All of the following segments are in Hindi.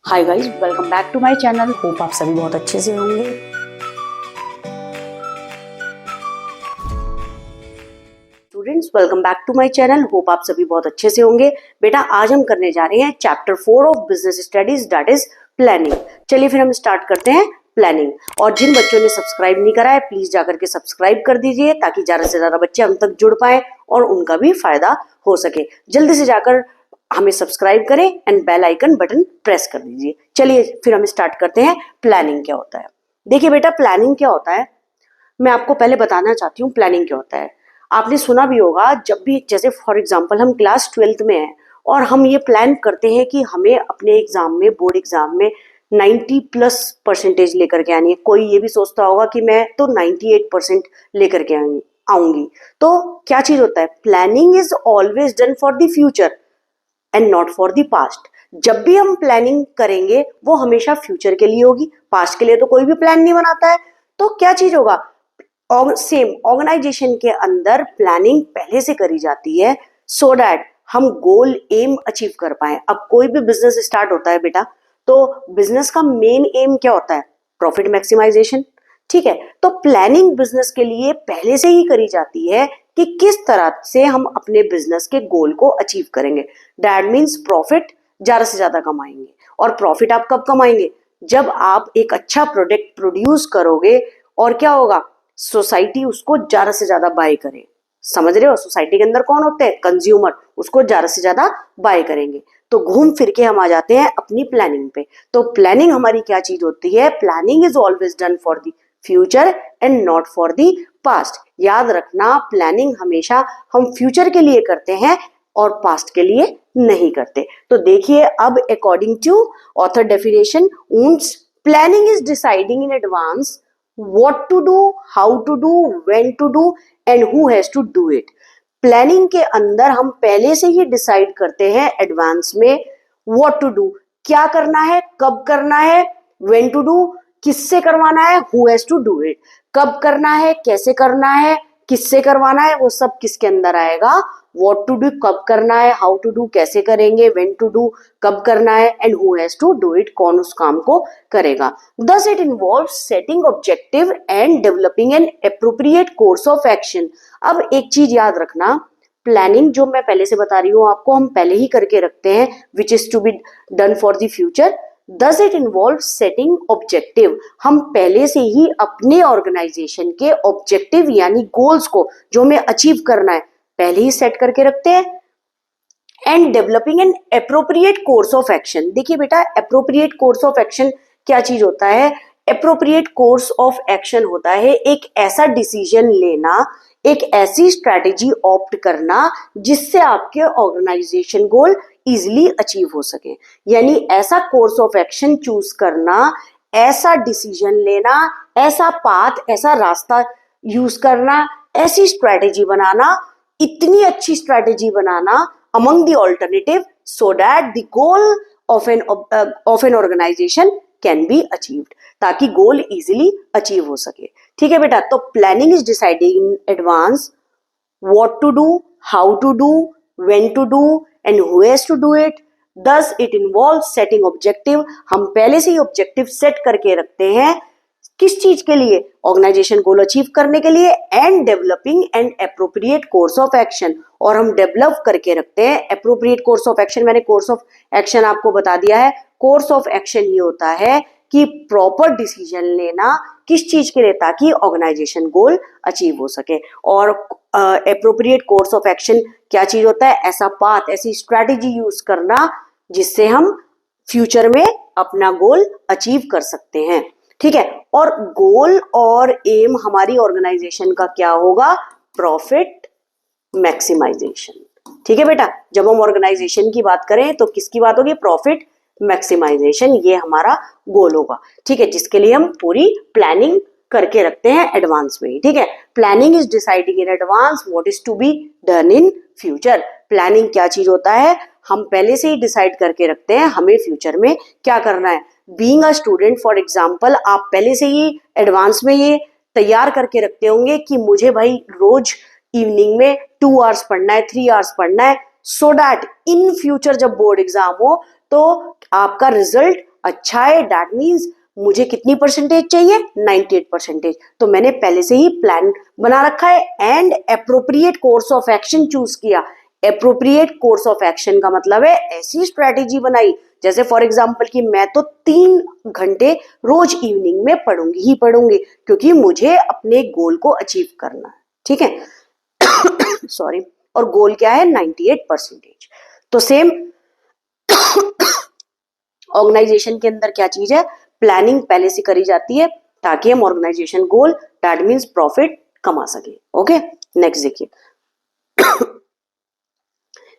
Hi guys, welcome back to my channel. Hope आप सभी बहुत अच्छे से होंगे। Students, welcome back to my channel. Hope आप सभी बहुत अच्छे से होंगे। बेटा, आज हम करने जा रहे हैं chapter 4 of business studies, that is planning. चलिए फिर हम स्टार्ट करते हैं प्लानिंग। और जिन बच्चों ने सब्सक्राइब नहीं करा है, प्लीज जाकर के सब्सक्राइब कर दीजिए ताकि ज्यादा से ज्यादा बच्चे हम तक जुड़ पाए और उनका भी फायदा हो सके। जल्दी से जाकर हमें सब्सक्राइब करें and bell icon button press कर दीजिए। चलिए फिर हम स्टार्ट करते हैं। प्लानिंग क्या होता है? देखिए बेटा, प्लानिंग क्या होता है, मैं आपको पहले बताना चाहती हूँ प्लानिंग क्या होता है। आपने सुना भी होगा, जब भी जैसे फॉर एग्जांपल हम क्लास 12th में हैं और हम ये प्लान करते हैं कि हमें अपने एग्जाम में, बोर्ड एग्जाम में 90+ % लेकर के आनी है। कोई ये भी सोचता होगा कि मैं तो 98% लेकर के आऊंगी। तो क्या चीज होता है? Planning is always done for the future and not for the past. जब भी हम प्लानिंग करेंगे वो हमेशा फ्यूचर के लिए होगी, पास्ट के लिए तो कोई भी प्लान नहीं बनाता है। तो क्या चीज होगा? सेम ऑर्गेनाइजेशन के अंदर प्लानिंग पहले से करी जाती है सो दैट हम गोल एम अचीव कर पाए। अब कोई भी बिजनेस स्टार्ट होता है बेटा, तो बिजनेस का मेन एम क्या होता है? Profit maximisation. ठीक है, तो प्लानिंग बिजनेस के लिए पहले से ही करी जाती है कि किस तरह से हम अपने बिजनेस के गोल को अचीव करेंगे। दैट मीन्स प्रॉफिट ज्यादा से ज्यादा कमाएंगे। और प्रॉफिट आप कब कमाएंगे? जब आप एक अच्छा प्रोडक्ट प्रोड्यूस करोगे और क्या होगा? सोसाइटी उसको ज्यादा से ज्यादा बाय करे। समझ रहे हो? सोसाइटी के अंदर कौन होते हैं? कंज्यूमर। उसको ज्यादा से ज्यादा बाय करेंगे। तो घूम फिर के हम आ जाते हैं अपनी प्लानिंग पे। तो प्लानिंग हमारी क्या चीज होती है? Planning is always done for the future and not for the past. याद रखना, प्लानिंग हमेशा हम फ्यूचर के लिए करते हैं और पास्ट के लिए नहीं करते। तो देखिए, अब according to author definition, Koontz planning is deciding in advance what to do, how to do, when to do and who has to do it। Planning के अंदर हम पहले से ही डिसाइड करते हैं एडवांस में what to do, क्या करना है, कब करना है, when to do, किससे करवाना है, who has to do it, कब करना है, कैसे करना है, किससे करवाना है, वो सब किसके अंदर आएगा? what to do, कब करना है, how to do, कैसे करेंगे, when to do, कब करना है, and who has to do it, कौन उस काम को करेगा। Thus it involves setting objective and developing an appropriate course of action। अब एक चीज याद रखना, प्लानिंग जो मैं पहले से बता रही हूँ आपको, हम पहले ही करके रखते हैं, which is to be done for the future। Does it involve setting objective? हम पहले से ही अपने ऑर्गेनाइजेशन के ऑब्जेक्टिव यानी गोल्स को, जो हमें अचीव करना है, पहले ही सेट करके रखते हैं। And developing N appropriate course of action. देखिए बेटा, एप्रोप्रिएट कोर्स ऑफ एक्शन क्या चीज होता है? एप्रोप्रिएट कोर्स ऑफ एक्शन होता है एक ऐसा डिसीजन लेना, एक ऐसी स्ट्रैटेजी ऑप्ट करना जिससे आपके ऑर्गेनाइजेशन गोल इजिली अचीव हो सके। यानी ऐसा कोर्स ऑफ एक्शन चूज करना, ऐसा डिसीजन लेना, ऐसा पाथ, ऐसा रास्ता यूज करना, ऐसी स्ट्रैटेजी बनाना, इतनी अच्छी strategy banana among the alternative so that the goal of an organization can be achieved, ताकि गोल इजीली अचीव हो सके। ठीक है बेटा, तो planning is deciding in advance what to do, how to do, when to do and who has to do it। Thus it involves setting objective। हम पहले से ही ऑब्जेक्टिव सेट करके रखते हैं, किस चीज के लिए? ऑर्गेनाइजेशन गोल अचीव करने के लिए। And developing and appropriate course of action, और हम डेवलप करके रखते हैं एप्रोप्रिएट कोर्स ऑफ एक्शन। मैंने कोर्स ऑफ एक्शन आपको बता दिया है। कोर्स ऑफ एक्शन ये होता है कि प्रॉपर डिसीजन लेना, किस चीज के लिए? ताकि ऑर्गेनाइजेशन गोल अचीव हो सके। और एप्रोप्रिएट कोर्स ऑफ एक्शन क्या चीज होता है? ऐसा पाथ, ऐसी स्ट्रैटेजी यूज करना जिससे हम फ्यूचर में अपना गोल अचीव कर सकते हैं। ठीक है, और गोल और एम हमारी ऑर्गेनाइजेशन का क्या होगा? Profit maximisation. ठीक है बेटा, जब हम ऑर्गेनाइजेशन की बात करें तो किसकी बात होगी? प्रॉफिट मैक्सिमाइजेशन, ये हमारा गोल होगा। ठीक है, जिसके लिए हम पूरी प्लानिंग करके रखते हैं एडवांस में ही। ठीक है, planning is deciding in advance what is to be done in future. Planning क्या चीज होता है? हम पहले से ही डिसाइड करके रखते हैं हमें फ्यूचर में क्या करना है। Being a student for example, आप पहले से ही एडवांस में ये तैयार करके रखते होंगे कि मुझे भाई रोज इवनिंग में 2 आवर्स पढ़ना है, 3 आवर्स पढ़ना है, सो दैट इन फ्यूचर जब बोर्ड एग्जाम हो तो आपका रिजल्ट अच्छा है, दैट मीन्स मुझे कितनी परसेंटेज चाहिए, 98%। तो मैंने पहले से ही प्लान बना रखा है and appropriate course of action choose किया। एप्रोप्रिएट कोर्स ऑफ एक्शन का मतलब है ऐसी स्ट्रेटेजी बनाई, जैसे फॉर एग्जांपल कि मैं तो 3 घंटे रोज इवनिंग में पढ़ूंगी ही पढ़ूंगी, क्योंकि मुझे अपने गोल को अचीव करना है, ठीक है। सॉरी, और गोल क्या है, 98%। तो सेम ऑर्गेनाइजेशन के अंदर क्या चीज है, प्लानिंग पहले से करी जाती है ताकि हम organisation goal, that means profit कमा सके। ओके, नेक्स्ट देखिए।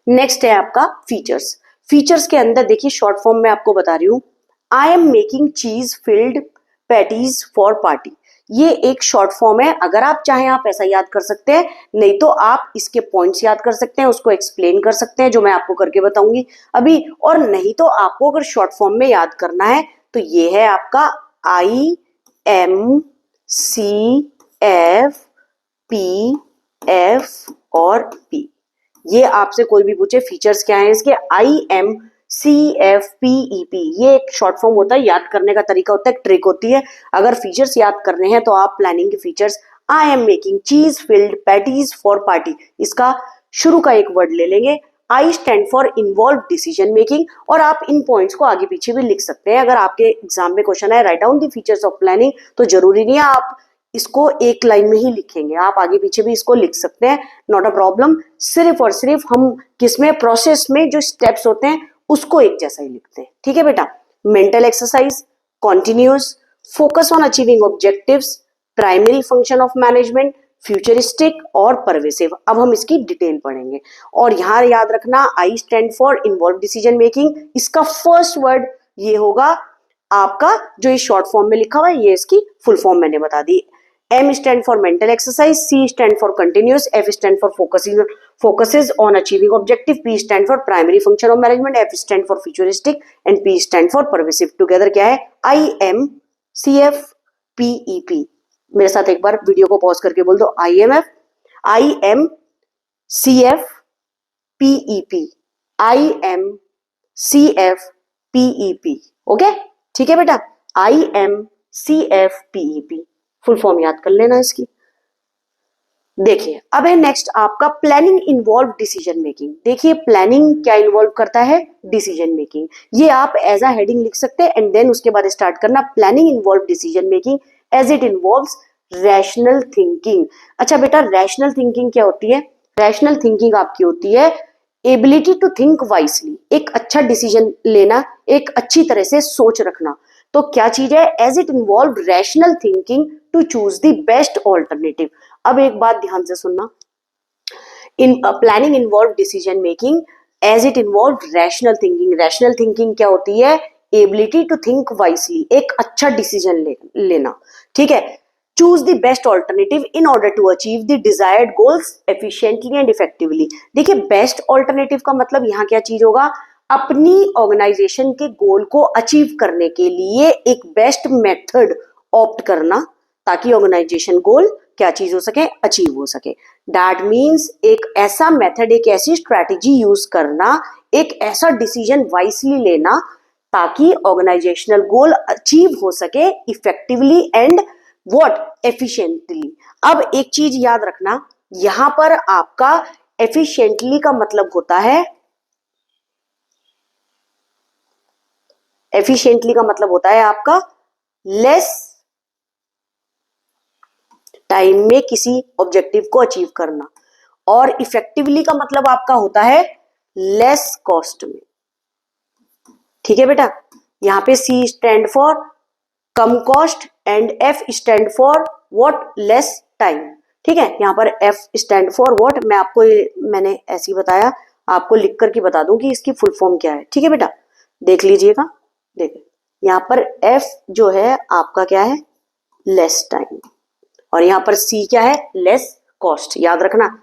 नेक्स्ट है आपका फीचर्स। फीचर्स के अंदर देखिए, शॉर्ट फॉर्म में आपको बता रही हूं, आई एम मेकिंग चीज फिल्ड पैटीज फॉर पार्टी। ये एक शॉर्ट फॉर्म है, अगर आप चाहें आप ऐसा याद कर सकते हैं, नहीं तो आप इसके पॉइंट्स याद कर सकते हैं, उसको एक्सप्लेन कर सकते हैं, जो मैं आपको करके बताऊंगी अभी। और नहीं तो आपको अगर शॉर्ट फॉर्म में याद करना है तो ये है आपका I M C F P F और पी। ये आपसे कोई भी पूछे फीचर्स क्या है इसके, I M C F P E P, ये एक शॉर्ट फॉर्म होता है, याद करने का तरीका होता है, ट्रिक होती है। अगर फीचर्स याद करने हैं तो आप प्लानिंग के फीचर्स, आई एम मेकिंग चीज फिल्ड पैटीज फॉर पार्टी, इसका शुरू का एक वर्ड ले लेंगे, I stand for involve decision making. और आप इन पॉइंट्स को आगे पीछे भी लिख सकते हैं, अगर आपके एग्जाम में क्वेश्चन है write down the features of planning, तो जरूरी नहीं है आप इसको एक लाइन में ही लिखेंगे, आप आगे पीछे भी इसको लिख सकते हैं, नॉट अ प्रॉब्लम। सिर्फ और सिर्फ हम किसमें, प्रोसेस में जो स्टेप्स होते हैं उसको एक जैसा ही लिखते हैं, ठीक है बेटा। Mental exercise, continuous, focus on achieving objectives, primary function of management, futuristic और परवेसिव। अब हम इसकी डिटेल पढ़ेंगे। और यहां याद रखना, I stand for involve decision making, इसका फर्स्ट वर्ड ये होगा आपका, जो इस शॉर्ट फॉर्म में लिखा हुआ है ये इसकी फुल फॉर्म मैंने बता दी। M stand for mental exercise, C stand for continuous, F stand for focuses on achieving objective, P stand for primary function of management, F stand for futuristic and P stand for pervasive. Together क्या है, IMCFPEP। मेरे साथ एक बार वीडियो को पॉज करके बोल दो, IMCFPEP, IMCFPEP। ओके, ठीक है बेटा, IMCFPEP फुल फॉर्म याद कर लेना इसकी। देखिए अब है नेक्स्ट आपका प्लानिंग इन्वॉल्व डिसीजन मेकिंग। देखिए प्लानिंग क्या इन्वॉल्व करता है, डिसीजन मेकिंग। ये आप एज अ हेडिंग लिख सकते हैं एंड देन उसके बाद स्टार्ट करना, planning involve decision making as it involves rational thinking. अच्छा बेटा, रैशनल थिंकिंग क्या होती है, रैशनल थिंकिंग आपकी होती है एबिलिटी टू थिंक वाइसली, एक अच्छा डिसीजन लेना, एक अच्छी तरह से सोच रखना। तो क्या चीज है, as it involve rational thinking to choose the best alternative. अब एक बात ध्यान से सुनना, in planning involve decision making as it involve rational thinking. Rational thinking क्या होती है, एबिलिटी टू थिंक वाइसली, एक अच्छा डिसीजन लेना, ठीक है। Choose the best alternative in order to achieve the desired goals efficiently and effectively. देखिए बेस्ट ऑल्टरनेटिव का मतलब यहाँ क्या चीज होगा, अपनी ऑर्गेनाइजेशन के गोल को अचीव करने के लिए एक बेस्ट मेथड ऑप्ट करना, ताकि ऑर्गेनाइजेशन गोल क्या चीज हो सके, अचीव हो सके। दैट मीन्स एक ऐसा मेथड, एक ऐसी स्ट्रैटेजी यूज करना, एक ऐसा डिसीजन वाइसली लेना ताकि ऑर्गेनाइजेशनल गोल अचीव हो सके इफेक्टिवली एंड व्हाट, एफिशिएंटली। अब एक चीज याद रखना, यहां पर आपका एफिशिएंटली का मतलब होता है, एफिशिएंटली का मतलब होता है आपका लेस टाइम में किसी ऑब्जेक्टिव को अचीव करना, और इफेक्टिवली का मतलब आपका होता है लेस कॉस्ट में, ठीक है बेटा। यहां पे C stand for come cost and F stand for what, less time, ठीक है। यहाँ पर F स्टैंड फॉर व्हाट, मैं आपको मैंने ऐसे ही बताया, आपको लिख करके बता दूं कि इसकी फुल फॉर्म क्या है, ठीक है बेटा, देख लीजिएगा। देखिए यहाँ पर F जो है आपका क्या है, लेस टाइम, और यहाँ पर C क्या है, लेस कॉस्ट। याद रखना,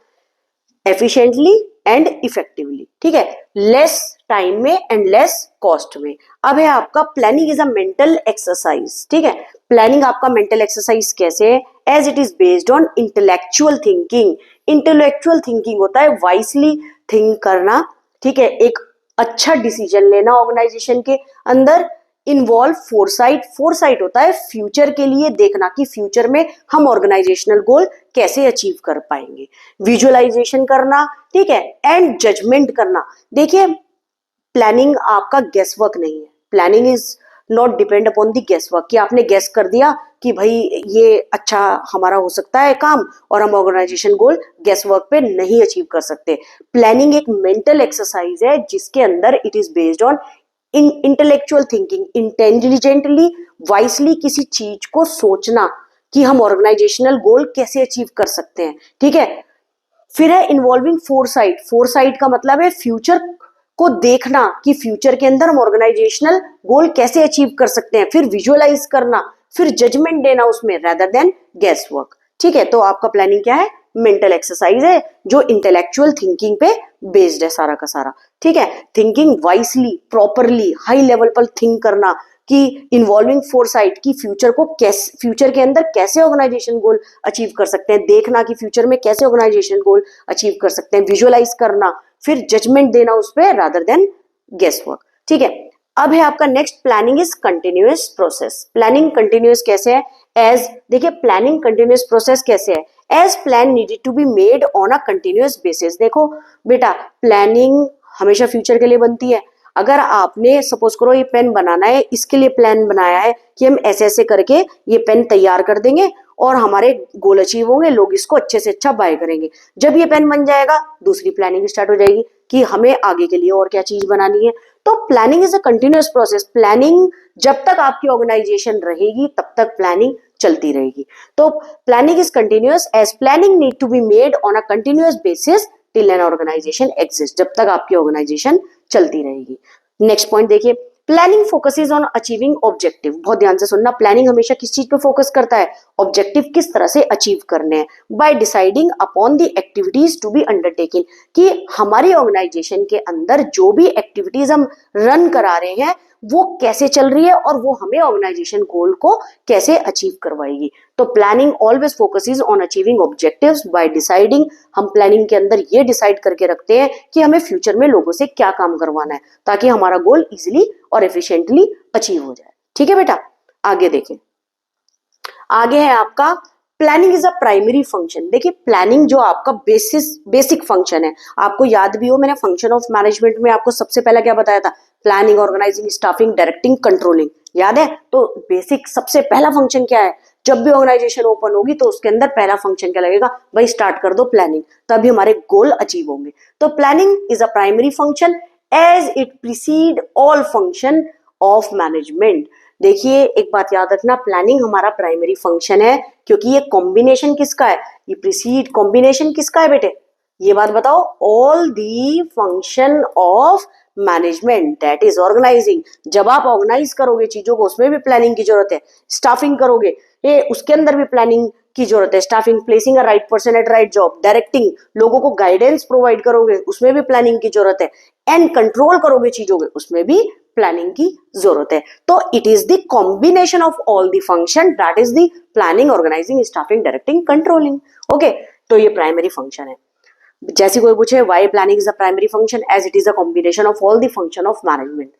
एफिशिएंटली एंड इफेक्टिवली, ठीक है, लेस टाइम में एंड लेस कॉस्ट में। अब है आपका planning is a mental exercise, ठीक है। प्लानिंग आपका मेंटल एक्सरसाइज कैसे है, as it is based on intellectual thinking. Intellectual thinking होता है वाइसली थिंक करना, ठीक है, एक अच्छा डिसीजन लेना ऑर्गेनाइजेशन के अंदर इन्वॉल्व फोरसाइट। फोरसाइट होता है फ्यूचर के लिए देखना कि फ्यूचर में हम ऑर्गेनाइजेशनल गोल कैसे अचीव कर पाएंगे। विजुअलाइजेशन करना, ठीक है, एंड जजमेंट करना। देखिए प्लानिंग आपका गेस वर्क नहीं है। Planning is not depend upon the guess work कि आपने गेस कर दिया कि भाई ये अच्छा हमारा हो सकता है काम और हम ऑर्गेनाइजेशन गोल गेस वर्क पे नहीं अचीव कर सकते। प्लानिंग एक मेंटल एक्सरसाइज है जिसके अंदर it is based on intellectual thinking, intelligently wisely किसी चीज को सोचना कि हम ऑर्गेनाइजेशनल गोल कैसे अचीव कर सकते हैं, ठीक है। फिर है इन्वॉल्विंग फोरसाइट। फोरसाइट का मतलब है फ्यूचर को देखना कि फ्यूचर के अंदर हम ऑर्गेनाइजेशनल गोल कैसे अचीव कर सकते हैं। फिर विजुअलाइज करना, फिर जजमेंट देना उसमें रेदर देन गेस वर्क, ठीक है। तो आपका प्लानिंग क्या है? मेंटल एक्सरसाइज है जो इंटेलेक्चुअल थिंकिंग पे बेस्ड है सारा का सारा, ठीक है। Thinking wisely, properly, high level पर थिंक करना कि इन्वॉल्विंग फोरसाइट की फ्यूचर को कैसे, फ्यूचर के अंदर कैसे ऑर्गेनाइजेशन गोल अचीव कर सकते हैं, देखना कि फ्यूचर में कैसे ऑर्गेनाइजेशन गोल अचीव कर सकते हैं, विजुअलाइज करना, फिर जजमेंट देना उस पर रादर देन गेस वर्क, ठीक है। अब है आपका next, planning is continuous process. Planning continuous कैसे है? एज, देखिए प्लानिंग कंटिन्यूअस प्रोसेस कैसे है? As plan needed to be made on a continuous basis. देखो बेटा प्लानिंग हमेशा फ्यूचर के लिए बनती है। अगर आपने सपोज करो ये पेन बनाना है, इसके लिए प्लान बनाया है कि हम ऐसे ऐसे करके ये पेन तैयार कर देंगे और हमारे गोल अचीव होंगे, लोग इसको अच्छे से अच्छा बाय करेंगे। जब ये पेन बन जाएगा दूसरी प्लानिंग स्टार्ट हो जाएगी कि हमें आगे के लिए और क्या चीज बनानी है। तो planning is a continuous process. Planning जब तक आपकी ऑर्गेनाइजेशन रहेगी तब तक प्लानिंग चलती रहेगी। तो planning is continuous as planning need to be made on a continuous basis till an organisation exist. जब तक आपकी ऑर्गेनाइजेशन चलती रहेगी। नेक्स्ट पॉइंट देखिए, planning focuses on achieving objective. बहुत ध्यान से सुनना, प्लानिंग हमेशा किस चीज पे फोकस करता है? ऑब्जेक्टिव किस तरह से अचीव करने हैं। By deciding upon the activities to be undertaking, कि हमारी ऑर्गेनाइजेशन के अंदर जो भी एक्टिविटीज हम रन करा रहे हैं वो कैसे चल रही है और वो हमें ऑर्गेनाइजेशन गोल को कैसे अचीव करवाएगी। तो planning always focuses on achieving objectives by deciding. हम प्लानिंग के अंदर ये डिसाइड करके रखते हैं कि हमें फ्यूचर में लोगों से क्या काम करवाना है ताकि हमारा गोल इजीली और एफिशिएंटली अचीव हो जाए, ठीक है बेटा। आगे देखें, आगे है आपका planning is a primary function. देखिए प्लानिंग जो आपका बेसिक फंक्शन है, आपको याद भी हो मैंने फंक्शन ऑफ मैनेजमेंट में आपको सबसे पहला क्या बताया था? Planning, organising, staffing, directing, controlling, याद है? तो बेसिक सबसे पहला फंक्शन क्या है? जब भी ऑर्गेनाइजेशन ओपन होगी तो उसके अंदर पहला फंक्शन क्या लगेगा? भाई स्टार्ट कर दो प्लानिंग, तभी हमारे गोल अचीव होंगे। तो planning is a primary function as it precede all function of management. देखिए एक बात याद रखना, प्लानिंग हमारा प्राइमरी फंक्शन है क्योंकि ये कॉम्बिनेशन किसका है? ये प्रीसीड कॉम्बिनेशन किसका है बेटे? ये बात बताओ। All the function of management that is organising. जब आप ऑर्गेनाइज करोगे चीजों को उसमें भी प्लानिंग की जरूरत है। स्टाफिंग करोगे ये उसके अंदर भी प्लानिंग की जरूरत है। Staffing, placing a right person at right job, directing, लोगों को गाइडेंस प्रोवाइड करोगे उसमें भी प्लानिंग की जरूरत है। एंड कंट्रोल करोगे चीजों को उसमें भी प्लानिंग की जरूरत है। तो it is the combination of all the function that is the planning, organising, staffing, directing, controlling. Okay, तो ये प्राइमरी फंक्शन है। जैसे कोई पूछे why planning is a primary function, as it is a combination of all the function of management.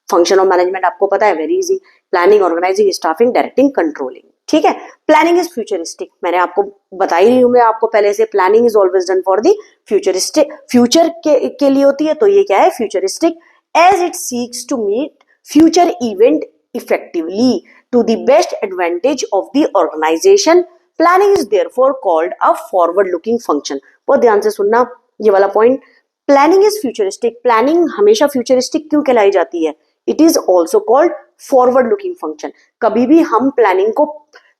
Function of management आपको पता है, very easy, planning, organising, staffing, directing, controlling, ठीक है। प्लानिंग इज फ्यूचरिस्टिक, मैंने आपको बताई रही हूं मैं आपको पहले से, planning is always done for the futuristic, future के लिए होती है, तो ये क्या है? Futuristic as it seeks to meet future event effectively to the best advantage of the organisation. Planning is therefore called a forward looking function. बहुत ध्यान से सुनना ये वाला point, planning is futuristic. Planning हमेशा फ्यूचरिस्टिक क्यों कहलाई जाती है? It is also called forward looking function. कभी भी हम प्लानिंग को,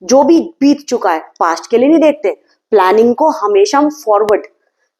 जो भी बीत चुका है, पास्ट के लिए नहीं देखते, प्लानिंग को हमेशा हम फॉरवर्ड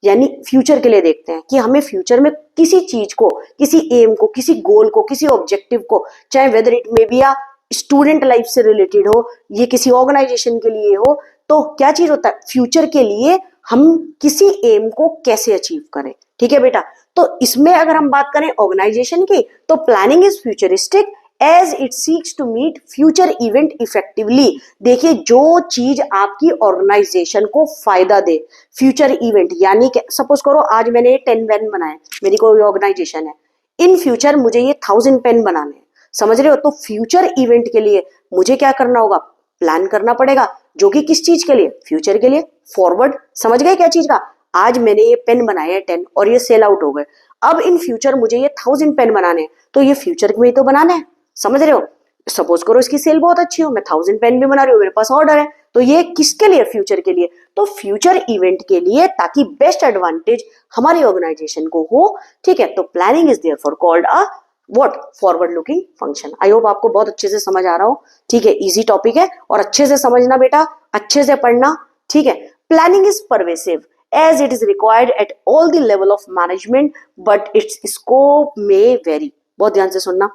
यानी फ्यूचर के लिए देखते हैं कि हमें फ्यूचर में किसी चीज को, किसी एम को, किसी गोल को, किसी ऑब्जेक्टिव को, चाहे whether it may be a student life से रिलेटेड हो, ये किसी ऑर्गेनाइजेशन के लिए हो, तो क्या चीज होता है? फ्यूचर के लिए हम किसी एम को कैसे अचीव करें, ठीक है बेटा। तो इसमें अगर हम बात करें ऑर्गेनाइजेशन की, तो planning is futuristic as it seeks to meet future event effectively. देखिए जो चीज आपकी ऑर्गेनाइजेशन को फायदा दे, फ्यूचर इवेंट यानी कि सपोज करो आज मैंने 10 पेन बनाए, मेरी कोई ऑर्गेनाइजेशन है, इन फ्यूचर मुझे ये 1000 पेन बनाने हैं, समझ रहे हो? तो फ्यूचर इवेंट के लिए मुझे क्या करना होगा? प्लान करना पड़ेगा, जो कि किस चीज के लिए? फ्यूचर के लिए, फॉरवर्ड। समझ गए क्या चीज का? आज मैंने ये पेन बनाए 10 और ये सेल आउट हो गए, अब इन फ्यूचर मुझे ये 1000 पेन बनाने हैं, तो ये फ्यूचर में ही तो बनाना है। समझ रहे हो? सपोज करो इसकी सेल बहुत अच्छी हो, मैं 1000 पेन भी बना रही हूँ, मेरे पास ऑर्डर है, तो ये किसके लिए? फ्यूचर के लिए। तो फ्यूचर इवेंट के लिए, ताकि बेस्ट एडवांटेज हमारी ऑर्गेनाइजेशन को हो, ठीक है, तो planning is therefore called a what? Forward looking function. I hope आपको बहुत अच्छे से समझ आ रहा हो, ठीक है, इजी टॉपिक है और अच्छे से समझना बेटा, अच्छे से पढ़ना, ठीक है। Planning is pervasive as it is required at all the level of management but its scope may vary। बहुत ध्यान से सुनना।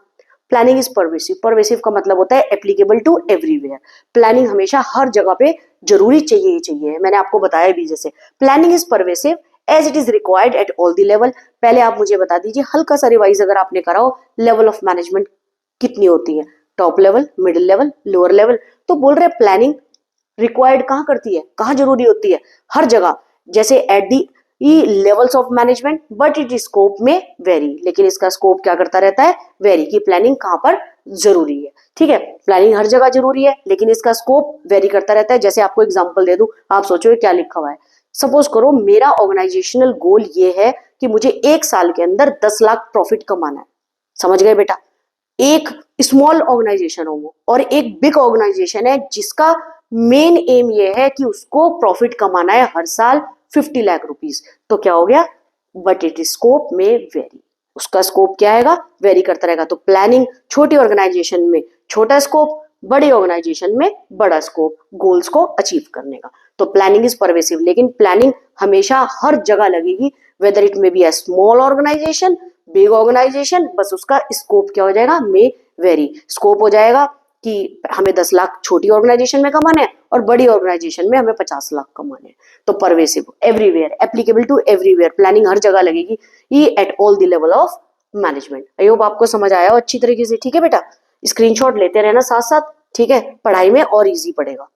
प्लानिंग इज परवेसिव, परवेसिव का मतलब होता है एप्लीकेबल टू एवरीवेयर। प्लानिंग हमेशा हर जगह पे जरूरी चाहिए ही चाहिए, मैंने आपको बताया भी। जैसे planning is pervasive as it is required at all the level. पहले आप मुझे बता दीजिए, हल्का सा रिवाइज अगर आपने करा हो, लेवल ऑफ मैनेजमेंट कितनी होती है? Top level, middle level, lower level. तो बोल रहे प्लानिंग रिक्वायर्ड कहाँ करती है, कहाँ जरूरी होती है? हर जगह। जैसे at the levels of management but it scope में वेरी, लेकिन इसका स्कोप क्या करता रहता है? वेरी, की प्लानिंग कहाँ पर जरूरी है, ठीक है। प्लानिंग हर जगह जरूरी है, लेकिन इसका स्कोप वेरी करता रहता है। जैसे आपको एग्जांपल दे दूं, आप सोचो क्या लिखा हुआ है। सपोज करो मेरा ऑर्गेनाइजेशनल गोल ये है कि मुझे 1 साल के अंदर 10 लाख प्रॉफिट कमाना है। समझ गए बेटा? एक स्मॉल ऑर्गेनाइजेशन हो वो, और एक बिग ऑर्गेनाइजेशन है जिसका मेन एम ये है कि उसको प्रॉफिट कमाना है हर साल 50 लाख रुपीस। तो क्या हो गया? बट इट स्कोप में वेरी, उसका स्कोप क्या आएगा? वेरी करता रहेगा। तो प्लानिंग छोटी ऑर्गेनाइजेशन में छोटा स्कोप, बड़ी ऑर्गेनाइजेशन में बड़ा स्कोप, गोल्स को अचीव करने का। तो प्लानिंग इज परवेसिव, लेकिन प्लानिंग हमेशा हर जगह लगेगी, whether it may be a small organisation, big organisation, बस उसका स्कोप क्या हो जाएगा? मे वेरी। स्कोप हो जाएगा कि हमें 10 लाख छोटी ऑर्गेनाइजेशन में कमाने हैं और बड़ी ऑर्गेनाइजेशन में हमें 50 लाख कमाने हैं। तो pervasive, everywhere, applicable to everywhere, planning हर जगह लगेगी, ये at all the level of management. I hope आपको समझ आया हो अच्छी तरीके से, ठीक है बेटा? स्क्रीनशॉट लेते रहना साथ साथ, ठीक है, पढ़ाई में और इजी पड़ेगा।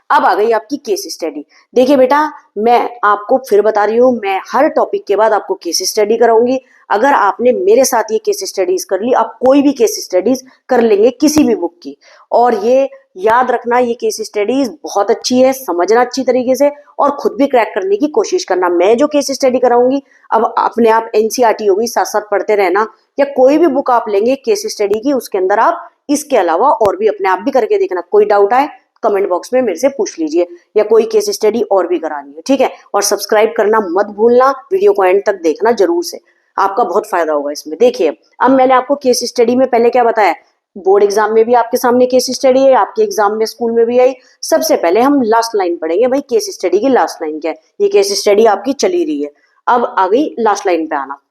अब आ गई आपकी केस स्टडी। देखिए बेटा, मैं आपको फिर बता रही हूँ, मैं हर टॉपिक के बाद आपको केस स्टडी कराऊंगी। अगर आपने मेरे साथ ये केस स्टडीज कर ली, आप कोई भी केस स्टडीज कर लेंगे किसी भी बुक की। और ये याद रखना, ये केस स्टडीज बहुत अच्छी है, समझना अच्छी तरीके से और खुद भी क्रैक करने की कोशिश करना। मैं जो केस स्टडी कराऊंगी, अब अपने आप एनसीईआरटी होगी, साथ साथ पढ़ते रहना, या कोई भी बुक आप लेंगे केस स्टडी की, उसके अंदर आप इसके अलावा और भी अपने आप भी करके देखना। कोई डाउट आए कमेंट बॉक्स में मेरे से पूछ लीजिए, या कोई केस स्टडी और भी करानी है, ठीक है। और सब्सक्राइब करना मत भूलना, वीडियो को एंड तक देखना जरूर से, आपका बहुत फायदा होगा इसमें। देखिए, अब मैंने आपको केस स्टडी में पहले क्या बताया, बोर्ड एग्जाम में भी आपके सामने केस स्टडी है, आपके एग्जाम में स्कूल में भी आई। सबसे पहले हम लास्ट लाइन पढ़ेंगे, भाई केस स्टडी की लास्ट लाइन क्या है। ये केस स्टडी आपकी चली रही है, अब आ गई लास्ट लाइन पे आना,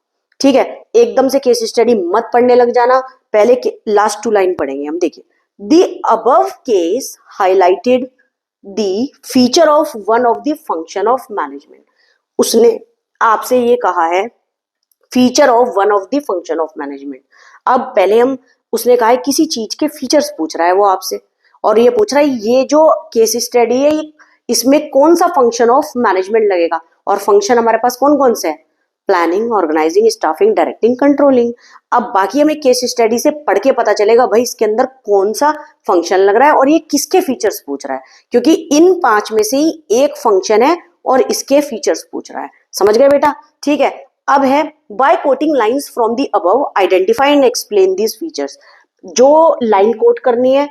ठीक है। एकदम से केस स्टडी मत पढ़ने लग जाना, पहले लास्ट 2 लाइन पढ़ेंगे हम। देखिए, the above case highlighted the feature of one of the function of management। उसने आपसे ये कहा है feature of one of the function of management. अब पहले हम, उसने कहा है किसी चीज के फीचर्स पूछ रहा है वो आपसे, और ये पूछ रहा है ये जो केस स्टडी है इसमें कौन सा फंक्शन ऑफ मैनेजमेंट लगेगा। और फंक्शन हमारे पास कौन कौन से है? Planning, organising, staffing, directing, controlling. अब बाकी हमें केस स्टडी से पढ़ के पता चलेगा भाई इसके अंदर कौन सा फंक्शन लग रहा है और ये किसके फीचर्स पूछ रहा है, क्योंकि इन 5 में से ही एक फंक्शन है और इसके फीचर्स पूछ रहा है। समझ गए बेटा? ठीक है। अब है by quoting lines from the above identify and explain these features. जो लाइन कोट करनी है,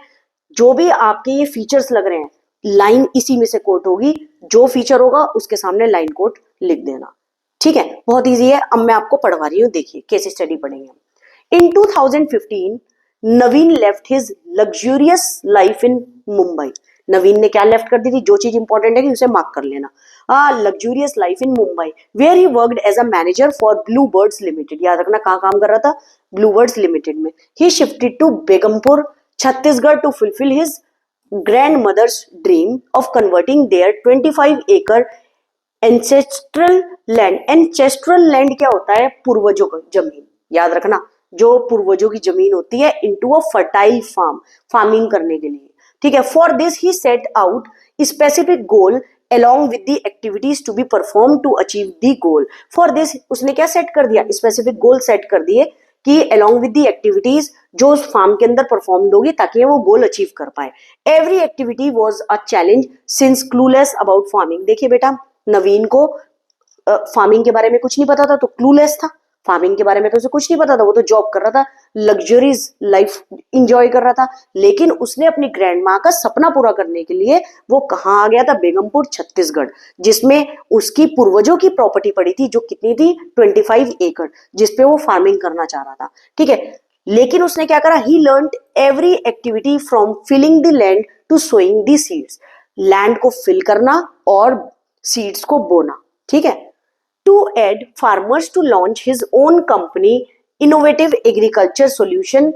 जो भी आपके ये फीचर्स लग रहे हैं, लाइन इसी में से कोट होगी, जो फीचर होगा उसके सामने लाइन कोट लिख देना, ठीक है। बहुत इजी है। अब मैं आपको पढ़वा रही हूँ, देखिए केस स्टडी पढ़ेंगे। In 2015 Naveen left his luxurious life in Mumbai. Naveen ने क्या लेफ्ट कर दी थी? जो चीज इंपॉर्टेंट है कि उसे मार्क कर लेना। Luxurious life in Mumbai where he worked as a manager for Blue Birds Limited. याद रखना कहाँ काम कर रहा था? ब्लू बर्ड्स लिमिटेड में। He shifted to Begampur Chhattisgarh to fulfil his grandmother's dream of converting their 25 एकड़ एंसेस्ट्रल लैंड। एंसेस्ट्रल लैंड क्या होता है? पूर्वजों की जमीन। याद रखना, जो पूर्वजों की जमीन होती है, into a fertile farm, farming करने के लिए, ठीक है। For this he set out specific goal along with the activities to be performed to achieve the goal। for this उसने क्या सेट कर दिया? स्पेसिफिक गोल सेट कर दिए कि along with the activities जो उस फार्म के अंदर परफॉर्म्ड होगी ताकि वो गोल अचीव कर पाए। Every activity was a challenge since clueless about farming. देखिए बेटा, नवीन को फार्मिंग के बारे में कुछ नहीं पता था तो क्लूलेस था, फार्मिंग के बारे में तो उसे कुछ नहीं पता था, वो तो जॉब कर रहा था, लग्जरीज लाइफ इंजॉय कर रहा था। लेकिन उसने अपनी ग्रैंड माँ का सपना पूरा करने के लिए वो कहाँ आ गया था, बेगमपुर छत्तीसगढ़, जिसमें उसकी पूर्वजों की प्रॉपर्टी पड़ी थी जो कितनी थी 25 एकड़, जिसपे वो फार्मिंग करना चाह रहा था। ठीक है, लेकिन उसने क्या करा, he learn every activity from filling the land to sowing the seeds. Land को फिल करना और सीड्स को बोना। ठीक है, to aid farmers to launch his own company innovative agriculture solution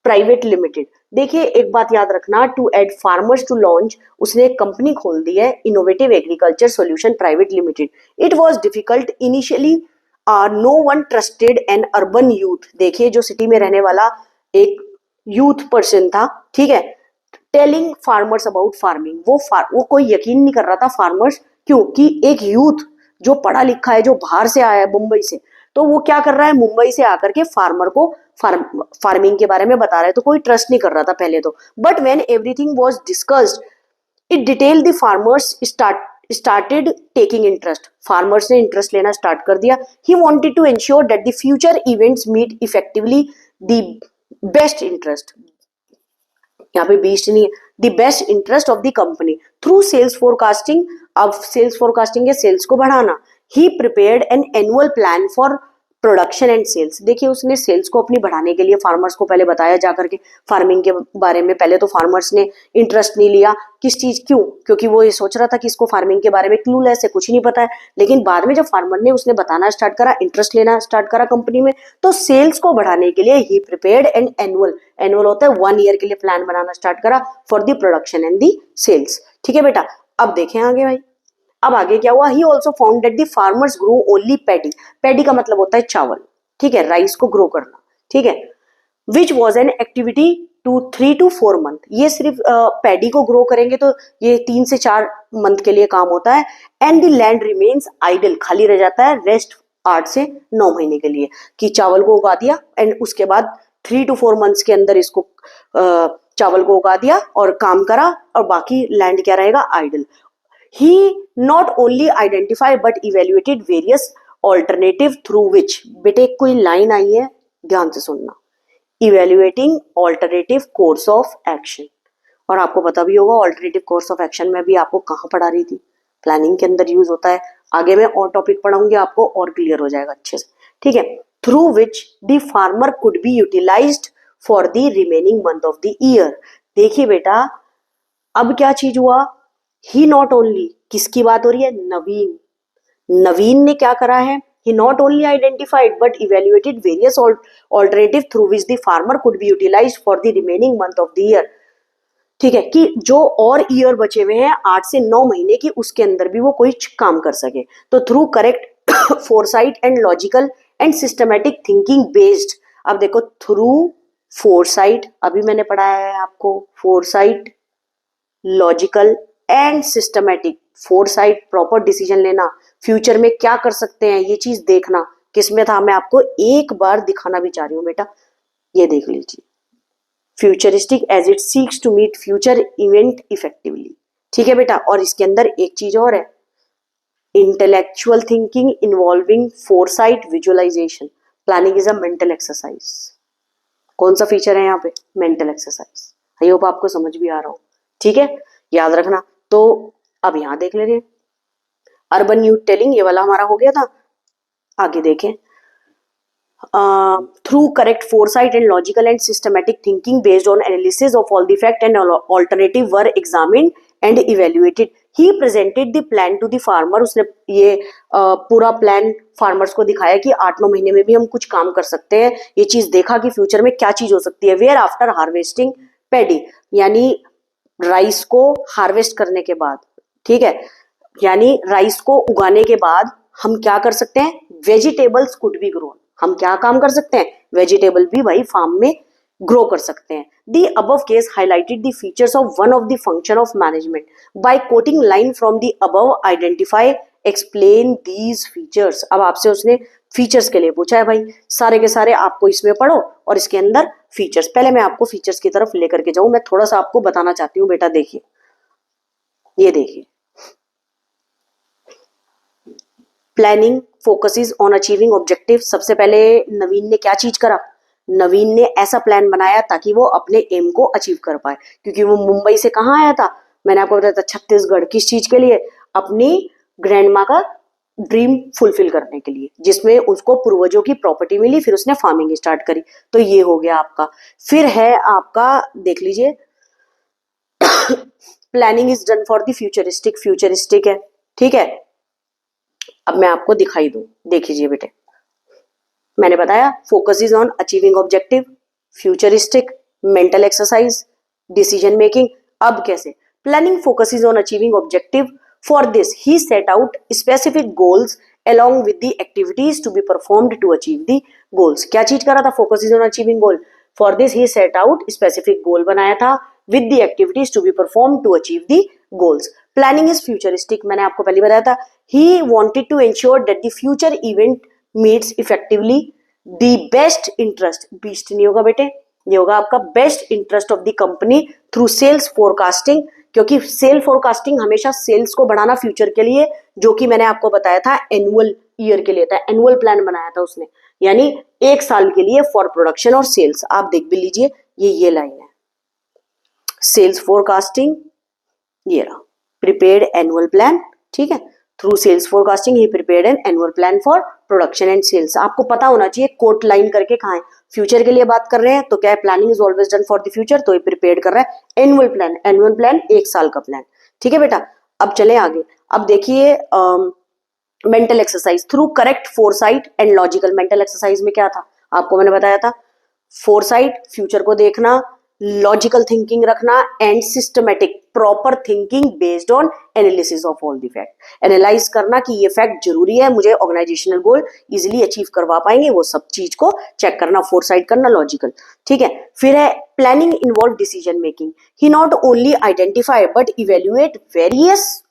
Private Limited. देखिए एक बात याद रखना, to aid farmers to launch, उसने एक कंपनी खोल दी है Innovative Agriculture Solution Private Limited. It was difficult initially, no one trusted an urban youth. देखिए जो सिटी में रहने वाला एक यूथ पर्सन था, ठीक है, टेलिंग फार्मर्स अबाउट फार्मिंग, वो कोई यकीन नहीं कर रहा था फार्मर्स, क्योंकि एक यूथ जो पढ़ा लिखा है, जो बाहर से आया है मुंबई से, तो वो क्या कर रहा है, मुंबई से आकर के फार्मर को फार्मिंग के बारे में बता रहा है, तो कोई ट्रस्ट नहीं कर रहा था पहले तो। But when everything was discussed it detail the farmers started taking interest। Farmers ने इंटरेस्ट लेना स्टार्ट कर दिया। ही wanted to ensure that the future events meet effectively the best interest, यहाँ पे बेस्ट नहीं है, the best interest of the company through sales forecasting. अब सेल्स फोरकास्टिंग है सेल्स को बढ़ाना। He prepared an annual plan for production and sales. देखिए उसने सेल्स को अपनी बढ़ाने के लिए फार्मर्स को पहले बताया जाकर के फार्मिंग के बारे में। पहले तो फार्मर्स ने इंटरेस्ट नहीं लिया, किस चीज, क्यों, क्योंकि वो ये सोच रहा था कि इसको फार्मिंग के बारे में क्लूलेस है, कुछ नहीं पता है। लेकिन बाद में जब फार्मर ने उसने बताना स्टार्ट करा, इंटरेस्ट लेना स्टार्ट करा कंपनी में, तो सेल्स को बढ़ाने के लिए ही प्रिपेयर्ड एन एनुअल होता है 1 ईयर के लिए प्लान बनाना स्टार्ट करा for the production and the sales. ठीक है बेटा, अब देखें आगे भाई, अब आगे क्या हुआ, he also found that the farmers grow only paddy. Paddy का मतलब होता है चावल, ठीक है, राइस को ग्रो करना, ठीक है, which was an activity to 3 to 4 month. ये सिर्फ पैडी को ग्रो करेंगे तो ये 3 से 4 मंथ के लिए काम होता है। And the land remains idle, खाली रह जाता है रेस्ट 8 से 9 महीने के लिए, कि चावल को उगा दिया एंड उसके बाद 3 to 4 मंथ्स के अंदर इसको चावल को उगा दिया और काम करा, और बाकी लैंड क्या रहेगा, idol. He not only identified but evaluated various alternative through which, बेटे कोई लाइन आई है ध्यान से सुनना, evaluating alternative course of action। और आपको पता भी होगा alternative course of action में भी आपको कहाँ पढ़ा रही थी, प्लानिंग के अंदर यूज होता है। आगे मैं और टॉपिक पढ़ाऊंगी आपको और क्लियर हो जाएगा अच्छे से, ठीक है। Through which the farmer could be utilised for the remaining month of the year. देखिए बेटा अब क्या चीज हुआ, ही नॉट ओनली, किसकी बात हो रही है, नवीन। नवीन ने क्या करा है, he not only identified but evaluated various alternative through which the farmer could be utilised for the remaining month of the year. ठीक है, कि जो और ईयर बचे हुए हैं 8 से 9 महीने की, उसके अंदर भी वो कोई काम कर सके। तो through correct foresight and logical and systematic thinking based. अब देखो थ्रू फोरसाइट, अभी मैंने पढ़ाया है आपको, foresight, logical and systematic. Foresight proper decision लेना, फ्यूचर में क्या कर सकते हैं ये चीज देखना, किसमें था, मैं आपको एक बार दिखाना भी चाह रही हूँ बेटा, ये देख लीजिए, futuristic as it seeks to meet future event effectively. ठीक है बेटा, और इसके अंदर एक चीज और है, intellectual thinking involving foresight visualisation. Planning is a mental exercise. कौन सा फीचर है यहाँ पे, मेंटल एक्सरसाइज। आई होप आपको समझ भी आ रहा हो, ठीक है, याद रखना। तो अब यहां देख ले रहे हैं, अर्बन यूथ टेलिंग, ये वाला हमारा हो गया था। आगे देखें, through correct foresight and logical and systematic thinking based on analysis of all the fact and alternative were examined and evaluated, he presented the plan to the farmer. उसने ये पूरा प्लान फार्मर्स को दिखाया कि 8-9 महीने में भी हम कुछ काम कर सकते हैं, ये चीज देखा कि फ्यूचर में क्या चीज हो सकती है। वेयर आफ्टर हार्वेस्टिंग पैडी, यानी राइस को हार्वेस्ट करने के बाद, ठीक है, यानी राइस को उगाने के बाद हम क्या कर सकते हैं, वेजिटेबल्स कुड बी ग्रोन। हम क्या काम कर सकते हैं, वेजिटेबल भी भाई फार्म में ग्रो कर सकते हैं। The above case highlighted the features of one of the function of management by coating line from the above, identify explain these features. अब आपसे उसने फीचर्स के लिए पूछा है भाई, सारे के सारे आपको इसमें पढ़ो और इसके अंदर फीचर्स। पहले मैं आपको फीचर्स की तरफ लेकर के जाऊं, मैं थोड़ा सा आपको बताना चाहती हूँ बेटा। देखिए, ये देखिए, planning focuses on achieving objective. सबसे पहले नवीन ने क्या चीज करा, नवीन ने ऐसा प्लान बनाया ताकि वो अपने एम को अचीव कर पाए, क्योंकि वो मुंबई से कहाँ आया था, मैंने आपको बताया था छत्तीसगढ़। किस चीज के लिए, अपनी ग्रैंड माँ का ड्रीम फुलफिल करने के लिए, जिसमें उसको पूर्वजों की प्रॉपर्टी मिली, फिर उसने फार्मिंग स्टार्ट करी। तो ये हो गया आपका। फिर है आपका, देख लीजिए, planning is done for the futuristic, futuristic है, ठीक है। अब मैं आपको दिखाई दूं, देखिए बेटे, मैंने बताया focus is on achieving objective, futuristic, mental exercise, decision making. अब कैसे, planning focus is on achieving objective, for this he set out specific goals along with the activities to be performed to achieve the goals। क्या चीज कर रहा था, focus is on achieving goal, for this he set out specific गोल बनाया था with the activities to be performed to achieve the goals। Planning is futuristic, मैंने आपको पहले बताया था, he wanted to ensure that the future event meets effectively the best interest, beast नहीं होगा बेटे, ये होगा आपका best interest of the company through sales forecasting, क्योंकि सेल फोरकास्टिंग हमेशा सेल्स को बढ़ाना फ्यूचर के लिए, जो कि मैंने आपको बताया था एनुअल ईयर के लिए था, एनुअल प्लान बनाया था उसने, यानी एक साल के लिए फॉर प्रोडक्शन और सेल्स। आप देख भी लीजिए, ये लाइन है, सेल्स फोरकास्टिंग, ये रहा, प्रिपेयर्ड एनुअल प्लान, ठीक है। Through sales forecasting he prepared an annual plan for production and sales. आपको पता होना चाहिए कोट लाइन करके कहाँ है, फ्यूचर के लिए बात कर रहे हैं तो क्या है, planning is always done for the future, तो ये प्रिपेयर्ड कर रहा है एनुअल प्लान, एनुअल प्लान एक साल का प्लान, ठीक है बेटा। अब चले आगे, अब देखिए mental exercise, through correct foresight and logical. Mental exercise में क्या था, आपको मैंने बताया था, फोरसाइट फ्यूचर को देखना, लॉजिकल थिंकिंग रखना and systematic proper thinking based on analysis of all the fact. Analyse करना कि ये फैक्ट जरूरी है, मुझे ऑर्गेनाइजेशनल गोल इजिली अचीव करवा पाएंगे, वो सब चीज को चेक करना, फोरसाइट करना, लॉजिकल, ठीक है। फिर है planning involve decision making, he not only identify but evaluate various